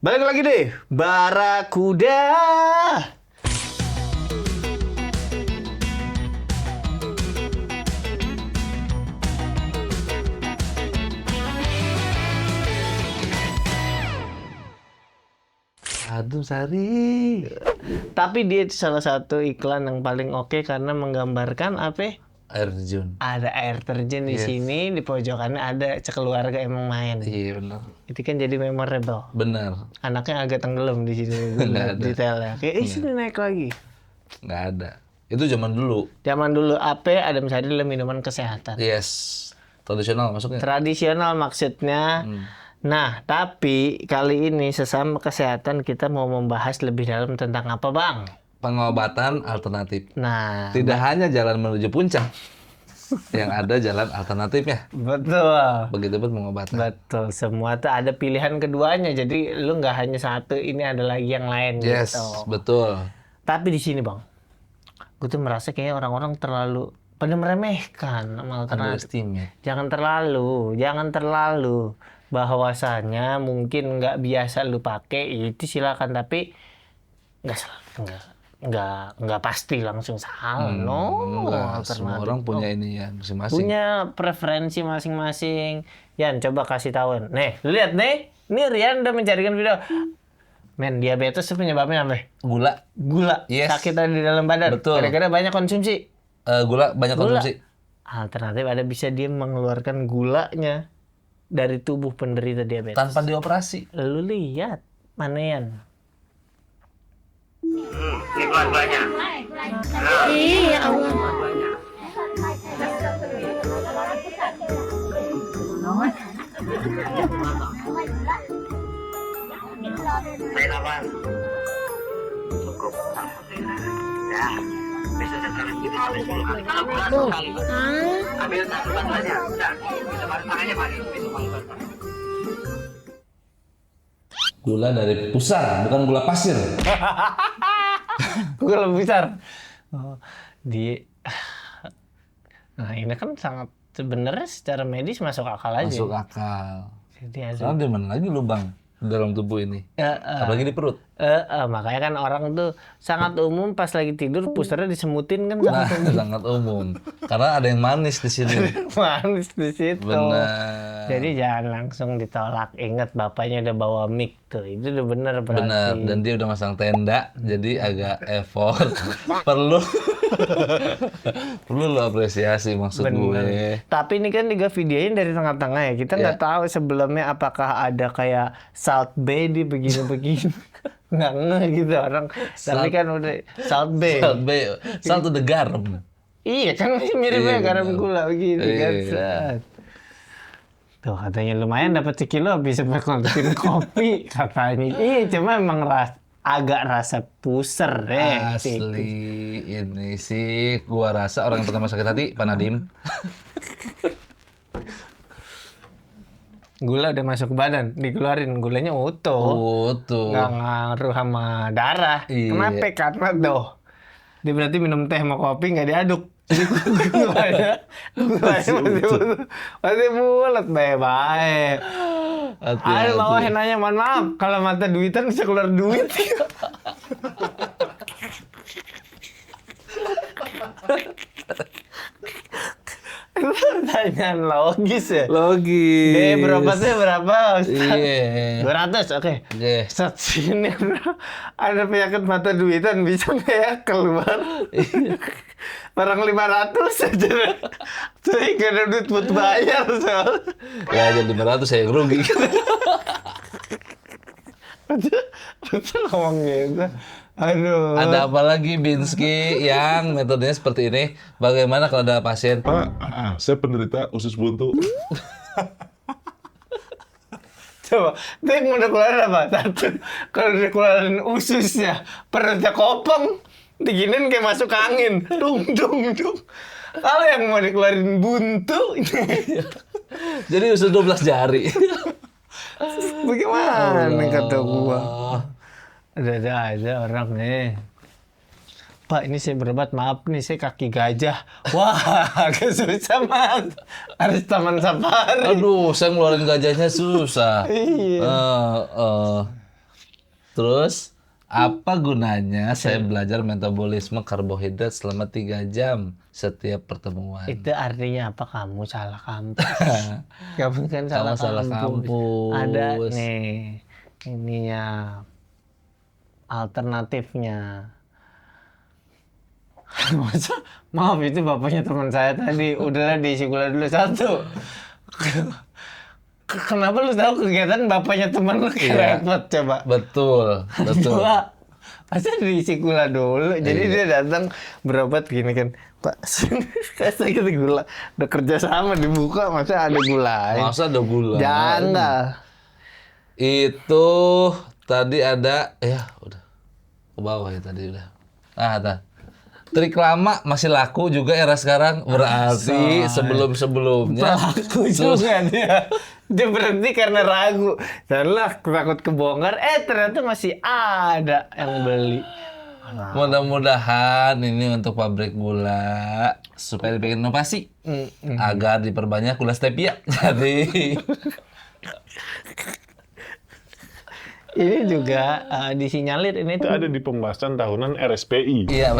Balik lagi deh, Barakuda. Adem Sari. Tapi dia salah satu iklan yang paling oke karena menggambarkan apa? Air terjun. Ada air terjun di Yes. sini, di pojokannya ada sekeluarga emang main. Iya benar. Itu kan jadi memorable. Benar. Anaknya agak tenggelam di sini. Nggak ada. Detailnya. Kayak sini naik lagi. Nggak ada. Itu zaman dulu. Zaman dulu apa? Ada misalnya dalam minuman kesehatan. Yes. Tradisional masuknya. Tradisional maksudnya. Nah, tapi kali ini sesama kesehatan kita mau membahas lebih dalam tentang apa, Bang? Pengobatan alternatif. Nah, Tidak hanya jalan menuju puncak. Yang ada jalan alternatifnya. betul. Begitupun pengobatan. Betul, semua tuh ada pilihan keduanya. Jadi lu nggak hanya satu, ini ada lagi yang lain Yes, gitu. betul. Tapi di sini, Bang, gue tuh merasa kayaknya orang-orang terlalu pada meremehkan sama alternatif. Underestimate. Jangan terlalu bahwasanya mungkin nggak biasa lu pakai itu silakan, tapi nggak salah, nggak pasti langsung salah. No, Enggak, semua alternatif. orang punya ini ya masing-masing. Punya preferensi masing-masing. Yan, coba kasih tahuin. Nih, lu lihat nih. Nih Rian udah mencarikan video. Men, diabetes itu penyebabnya apa? Gula. Gula. Yes. Sakit ada di dalam badan. Betul. Gara-gara banyak konsumsi. Gula banyak Gula. konsumsi. Alternatif ada bisa dia mengeluarkan gulanya dari tubuh penderita diabetes. Tanpa dioperasi. Lu lihat. Mana Yan? Ini gula-gulanya. Iya, Allah. Saya lawan. Cukup. Ya. Bisa sekarang kita habis 10 kali. Kalau gula 10 kali. Ambil satu bantuannya. Udah. Bisa balik tangannya, Pak. Bisa balik tangannya. Gula dari pusar, bukan gula pasir. Gula besar. Oh, nah ini kan sangat sebenarnya secara medis masuk akal aja. Masuk akal. Jadi ada. Soalnya di mana lagi lubang di dalam tubuh ini? Apalagi di perut. Makanya kan orang tuh sangat umum pas lagi tidur pusarnya disemutin kan Nah, sangat sangat umum. Karena ada yang manis di sini. manis di situ. Benar. Jadi jangan langsung ditolak. Ingat bapaknya udah bawa mic tuh. Itu udah bener berarti. Benar. Dan dia udah masang tenda, jadi agak effort. perlu perlu lo apresiasi maksud gue. Tapi ini kan juga videonya dari tengah-tengah ya. Kita nggak tahu sebelumnya apakah ada kayak Salt Bay di begini-begini. Nggak ngeh gitu orang. Tapi kan udah Salt Bay. Salt Bay, salt udah garam. Iya kan masih miripnya Iya, garam benar. gula begini kan. Iya. Set. Tuh katanya lumayan dapat sekilo bisa berkonsumsi kopi katanya. Iya cuma emang agak rasa puser deh. Asli ini sih gua rasa orang yang pertama sakit hati Pak Nadim. Gula udah masuk ke badan, dikeluarin gulanya utuh. Tuh. Nggak ngaruh sama darah. Iya. Kenapa? Karena dia berarti minum teh sama kopi nggak diaduk. Jadi gulanya masih bulat baik-baik. Ada bawahin nanya, mohon maaf, kalau mata duitan bisa keluar duit. Itu pertanyaan logis ya. Logis. Berobatnya berapa, Ustaz? Iya. 200, oke. Oke. Saat sini ada penyakit mata duitan bisa nggak ya keluar? Barang 500 saja. Saya nggak ada duit buat bayar soal. Ya jadi 500 saya yang rugi. Betul ngomong gitu. Aduh. Ada apa lagi Binsky yang metodenya seperti ini? Bagaimana kalau ada pasien? Pak, saya penderita usus buntu. Coba, itu yang mau dikeluarin apa? Satu, kalau dikeluarin ususnya, perutnya kopong, diginin kayak masuk angin. Dung. Kalau yang mau dikeluarin buntu, Jadi usus 12 jari. bagaimana kata gua? Oh. Ada aja orang nih. Pak, ini saya berobat, maaf nih, saya kaki gajah. Wah, agak susah, Mas. Harus taman safari. Aduh, saya ngeluarin gajahnya susah. Iya. Terus apa gunanya saya belajar metabolisme karbohidrat selama 3 jam setiap pertemuan? Itu artinya apa? Kamu salah kampus. Kamu kan Kamu salah salah kampus. Ada nih ininya alternatifnya. Masa? Maaf itu bapaknya teman saya tadi. Udahlah diisi gula dulu satu. Kenapa lu tahu kegiatan bapaknya teman lu Iya. repot coba? Betul. Dua. Masa diisi gula dulu. Jadi Iya. dia datang berobat gini kan. Pak, saya sakit gula. Udah kerja sama dibuka masa ada gula. Masa ada gula? Jangan. Itu tadi ada udah ke bawah ya tadi udah. Trik lama masih laku juga era sekarang, berarti sebelum-sebelumnya Laku juga dia. Dia berhenti karena ragu. Salah takut kebongkar. Ternyata masih ada yang beli. mudah-mudahan ini untuk pabrik gula supaya dibikin inovasi agar diperbanyak gula stevia. Jadi Ini juga disinyalir ini Itu tuh. ada di pembahasan tahunan RSPI. iya.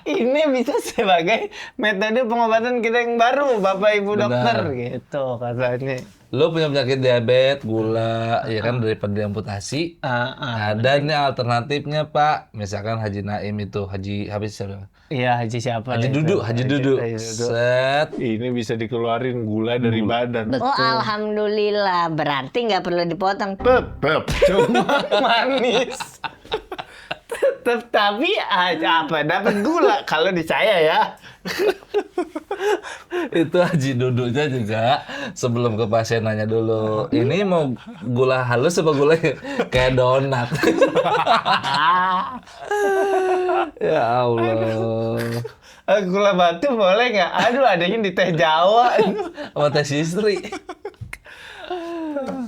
Ini bisa sebagai metode pengobatan kita yang baru, Bapak Ibu Benar. dokter gitu katanya. Lo punya penyakit diabetes, gula, ya kan daripada diamputasi. Ada nih alternatifnya Pak. Misalkan Haji Naim itu, Habis siapa? Iya, Haji siapa? Haji itu? Dudu, Haji Dudu. Haji Dudu. Set. Ini bisa dikeluarin gula dari badan. Oh alhamdulillah, berarti nggak perlu dipotong. Tetep. Cuma manis. Tapi apa dapat gula kalau di saya ya. Itu Haji Dudunya juga sebelum ke pasien nanya dulu, ini mau gula halus apa gula kayak donat? Ya Allah. Gula batu boleh nggak? Aduh, adanya di teh Jawa. Sama tes istri.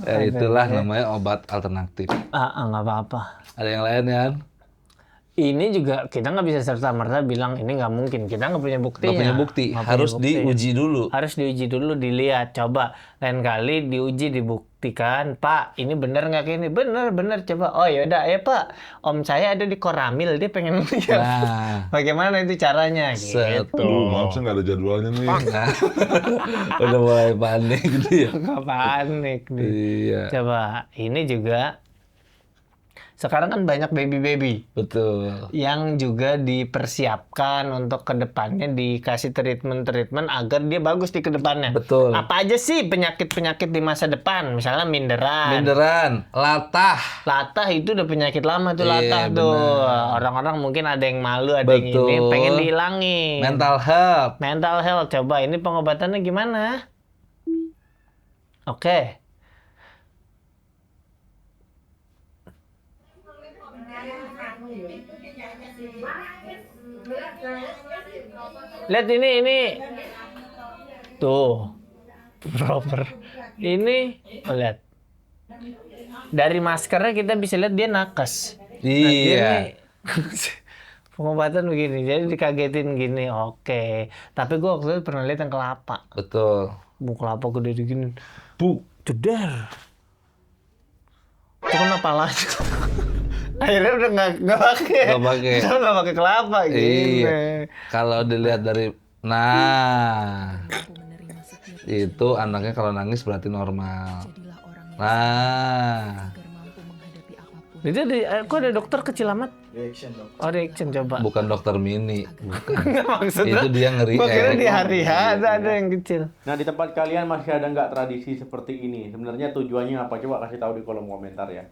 Ya itulah namanya obat alternatif. Nggak apa-apa. Ada yang lain kan? Ini juga kita nggak bisa serta-merta bilang ini nggak mungkin. Kita nggak punya buktinya. Nggak punya bukti, Nggak punya harus bukti. diuji dulu. Harus diuji dulu, dilihat. Coba lain kali diuji, dibuktikan. Pak, ini bener nggak ini? Bener. Coba. Oh yaudah, Pak. Om saya ada di Koramil, dia pengen lihat. Nah. Bagaimana itu caranya? Set. Gitu. Aduh, maaf saya nggak ada jadwalnya nih. Nah, udah mulai panik dia. Nggak panik nih. Iya, Coba, ini juga. Sekarang kan banyak baby-baby. betul. Yang juga dipersiapkan untuk kedepannya dikasih treatment agar dia bagus di kedepannya. Betul. Apa aja sih penyakit-penyakit di masa depan? Misalnya Minderan, latah. latah itu udah penyakit lama tuh Iya, latah tuh. benar. Orang-orang mungkin ada yang malu, ada yang Betul. ini pengen dihilangin. Mental health. Mental health. Coba ini pengobatannya gimana? Oke. Lihat ini. Tuh. Proper. Ini, lihat. Dari maskernya kita bisa lihat dia nakes. Iya. Pengobatan begini, jadi dikagetin gini, oke. Tapi gua waktu itu pernah lihat yang kelapa. Betul. Kelapa gede gini. Bu, ceder. Itu kenapa lagi? Akhirnya udah nggak pakai. Nggak pakai. Nggak pakai kelapa gini. Iya. Kalau dilihat dari itu anaknya kalau nangis berarti normal. Nah, Itu kok ada dokter kecil amat? Reaction coba. bukan dokter mini. Bukan. Maksudnya? Itu dia ngeri. Gua kira di hari ada yang kecil. Nah, di tempat kalian masih ada nggak tradisi seperti ini? Sebenarnya tujuannya apa? Coba kasih tahu di kolom komentar ya.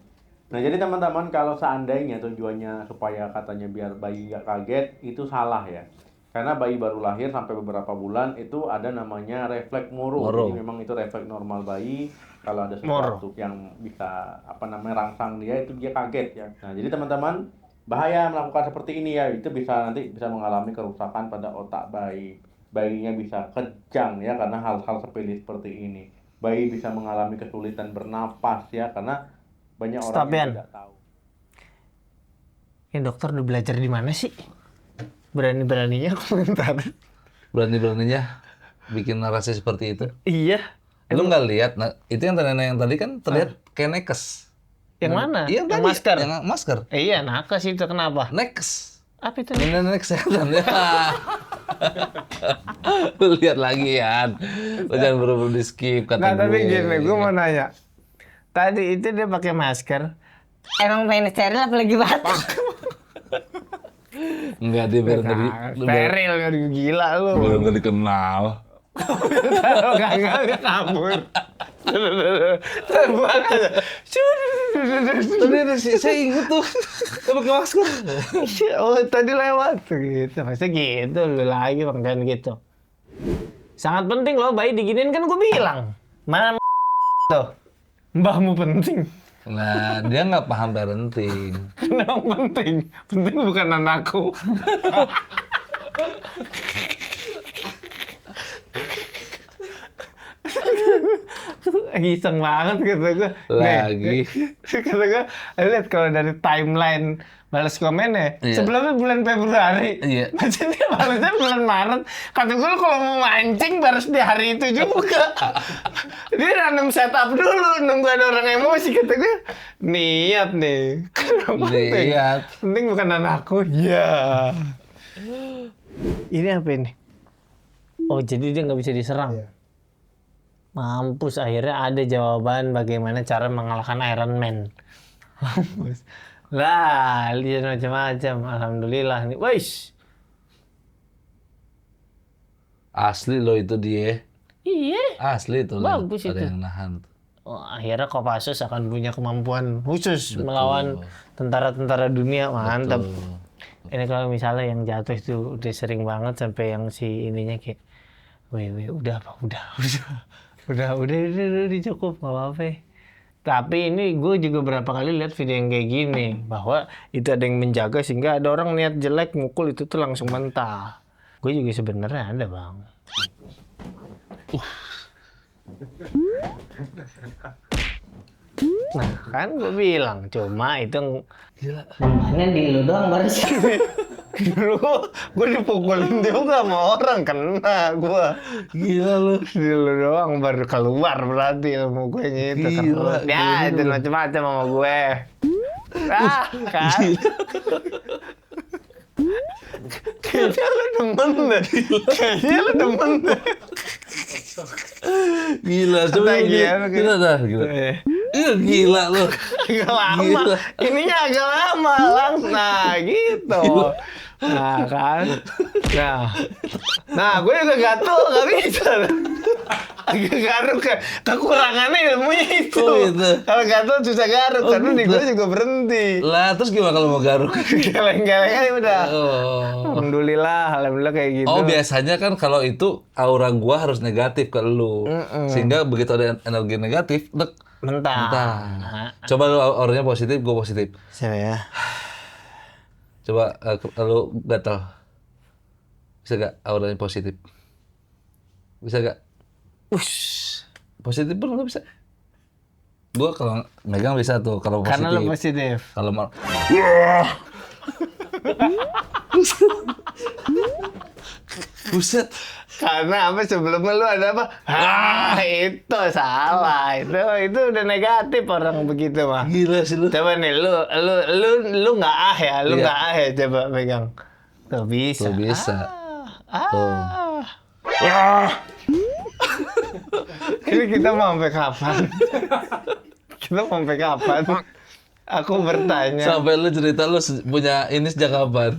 Nah, jadi teman-teman, kalau seandainya tujuannya supaya katanya biar bayi nggak kaget, itu salah ya. Karena bayi baru lahir sampai beberapa bulan itu ada namanya refleks moro. Moro. Jadi memang itu refleks normal bayi. Kalau ada sesuatu yang bisa rangsang dia, itu dia kaget ya. Nah, jadi teman-teman, bahaya melakukan seperti ini ya. Itu nanti bisa mengalami kerusakan pada otak bayi. Bayinya bisa kejang ya karena hal-hal sepele seperti ini. Bayi bisa mengalami kesulitan bernapas ya karena banyak orang yang tidak tahu. Ini dokter udah belajar di mana sih? Berani-beraninya komentar. Berani-beraninya bikin narasi seperti itu. Iya. Lu nggak lihat? Nah, itu yang tadi kan terlihat kayak nekes. Yang mana? Iya, yang tadi. masker. Yang masker. Iya, nakes itu kenapa? Next. Apa itu? Ini kesehatan ya. Lu lihat lagi ya. Lu jangan buru-buru di skip kata Nah, tapi gue. gini, gue mau nanya. Tadi itu dia pakai masker. Emang pengen steril apa lagi batuk? Enggak, dia biar Steril, gila lu. nggak dikenal. Kalau gagal dia kabur. Terbang aja. Tadi ada saya inget tuh. Dia pakai masker. Oh, tadi lewat gitu. Masa gitu lu lagi Bang, dan gitu. Sangat penting loh bayi diginiin, kan gue bilang. Mana tuh? Mbahmu penting. Nah, dia nggak paham parenting. Kenapa penting? Penting bukan anakku. Iseng banget kata gue. Lagi. Kata gue, lihat kalau dari timeline balas komennya, Iya. sebelumnya bulan Februari. Iya. Macam dia balasnya bulan Maret. Kata gue, kalau mau mancing balas di hari itu juga. Dia random setup dulu, nunggu ada orang emosi. Kata gue, niat nih. Kenapa penting? Niat. Penting bukan anakku. Ya. Ini apa ini? Oh, jadi dia nggak bisa diserang. Mampus, akhirnya ada jawaban bagaimana cara mengalahkan Iron Man. Mampus. Lah, lihat macam-macam. Alhamdulillah nih. Weis. Asli loh itu dia. Iya. Asli tuh. Bagus ada itu. yang nahan. Oh, akhirnya Kopassus akan punya kemampuan khusus melawan tentara-tentara dunia. Mantap. Tuh. Ini kalau misalnya yang jatuh itu udah sering banget sampai yang si ininya kayak, weh, udah cukup, nggak apa-apa. Tapi ini gue juga berapa kali lihat video yang kayak gini, bahwa itu ada yang menjaga sehingga ada orang niat jelek mukul itu tuh langsung mentah. Gue juga sebenarnya ada bang. Nah kan gue bilang, cuma itu Mana di lu doang barusan. dulu gue dipukulin juga sama orang, kena gue. Gila lu. Dulu doang baru keluar berarti ilmu gue itu. Gila, Ya itu macam-macam sama gue. Ah kan. Kayaknya lu demen deh. Kayaknya lu demen deh. Gila, coba Kata gila, gila, gila dah, gila. Eh, Iya gila lu. agak lama. Gila. Ininya agak lama langsung. Nah gitu. Nah kan. Nah gue juga gatel nggak bisa. Agak garuk kan. Kekurangannya ilmunya itu. Oh, gitu. Kalau gatel susah garuk. Oh, Karena di gitu. gue juga berhenti. Lah, terus gimana kalau mau garuk? Geleng-geleng udah. Oh. Alhamdulillah kayak gitu. Oh, biasanya kan kalau itu aura gua harus negatif ke lu. Sehingga begitu ada energi negatif, dek, Mentah. entah. Coba lu auranya positif, gua positif. Siapa ya? Coba lu gatal. Bisa gak auranya positif? Bisa gak? Ush. Positif pun nggak bisa. Gua kalau megang bisa tuh kalau positif. Karena lu positif. Kalau mau Buset. Karena apa sebelumnya lu ada apa? Itu salah. Itu udah negatif orang begitu mah. Gila sih lu. Coba nih lu nggak ya, lu Iya. nggak ya coba pegang. Tuh bisa. Tuh bisa. Tuh. Ini kita mau sampai kapan? Kita mau sampai kapan? Aku bertanya. Sampai lu cerita lu punya ini sejak kapan?